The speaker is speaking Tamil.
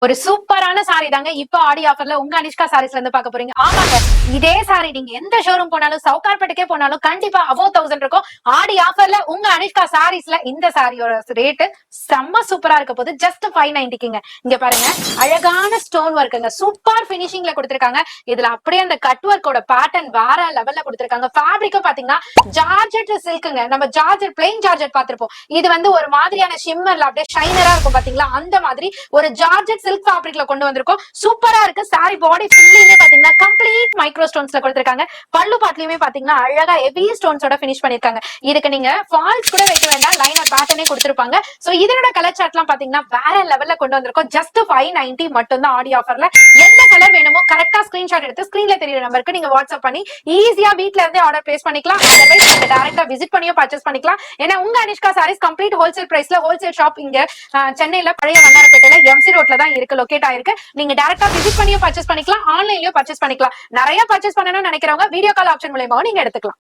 ஒரு சூப்பரான சாரி தாங்க இப்ப ஆடி ஆஃபர்ல உங்க அனிஷ்கா சாரீஸ்ல இருந்து பார்க்க போறீங்க. ஆமாங்க, இதே சாரி நீங்க எந்த ஷோரூம் போனாலும் சவுகார்பேட்டுக்கே போனாலும் கண்டிப்பா above 1000 இருக்கும். ஆடி ஆஃபர்ல உங்க அனிஷ்கா சாரீஸ்ல இந்த சாரியோட ரேட் செம்ம சூப்பரா இருக்க போது. ஜஸ்ட் 590ங்க. இங்க பாருங்க, அழகான ஸ்டோன் ஒர்க்குங்க, சூப்பர் பினிஷிங்ல கொடுத்திருக்காங்க. இதுல அப்படியே அந்த கட் ஒர்க்கோட பேட்டர்ன் வேற லெவல்ல கொடுத்திருக்காங்க. ஃபேப்ரிக்கும் பாத்தீங்கன்னா ஜார்ஜெட் சில்க்குங்க. நம்ம ஜார்ஜெட் பிளைன் ஜார்ஜெட் பாத்திருப்போம். இது வந்து ஒரு மாதிரியான ஷிம்மர்ல அப்படியே ஷைனரா இருக்கும் பாத்தீங்களா, அந்த மாதிரி ஒரு ஜார்ஜெட் சில்க் ஃபேப்ரிக்ல கொண்டு வந்திருக்கோம். சூப்பரா இருக்கு. சாரி பாடி ஃபுல்லியுமே பாத்தீங்கன்னா கம்ப்ளீட் மைக்ரோ ஸ்டோன்ஸ்ல கொடுத்திருக்காங்க. பல்லு பாட்லயுமே பாத்தீங்கன்னா அழகா ஹெவி ஸ்டோன்ஸோட ஃபினிஷ் பண்ணிருக்காங்க. இதுக்கு நீங்க ஃபால்ஸ் கூட வைக்க வேண்டாம், லைனர் பேட்டர்னே கொடுத்திருப்பாங்க. சோ இதனோட கலர் சார்ட்லாம் பாத்தீங்கன்னா வேற லெவல்ல கொண்டு வந்திருக்கோம். ஜஸ்ட் 590 மட்டும் தான் ஆடி ஆஃபர்ல. எந்த கலர் வேணுமோ கரெக்டா ஸ்கிரீன்ஷாட் எடுத்து ஸ்கிரீன்ல தெரியுற நம்பருக்கு நீங்க வாட்ஸ்அப் பண்ணி ஈஸியா வீட்ல இருந்தே ஆர்டர் பிளேஸ் பண்ணிக்கலாம். அதர்வைஸ் நீங்க டைரக்டா விசிட் பண்ணியோ பர்ச்சேஸ் பண்ணிக்கலாம். ஏன்னா உங்க அனிஷ்கா சாரீஸ் கம்ப்ளீட் ஹோல்சேல் பிரைஸ்ல ஹோல்சேல் ஷாப் இங்க சென்னையில பழைய வண்ணாரப்பேட்டையில எம்சி ரோட்ல தான் இருக்கு, லொகேட் ஆயிருக்கு. நீங்க டைரக்டா விசிட் பண்ணியோ பர்ச்சேஸ் பண்ணிக்கலாம், ஆன்லைன்லயோ பர்ச்சேஸ் பண்ணிக்கலாம். நிறைய பர்ச்சேஸ் பண்ணணும்னு நினைக்கிறவங்க வீடியோ கால் ஆப்ஷன் மூலமாவும் நீங்க எடுத்துக்கலாம்.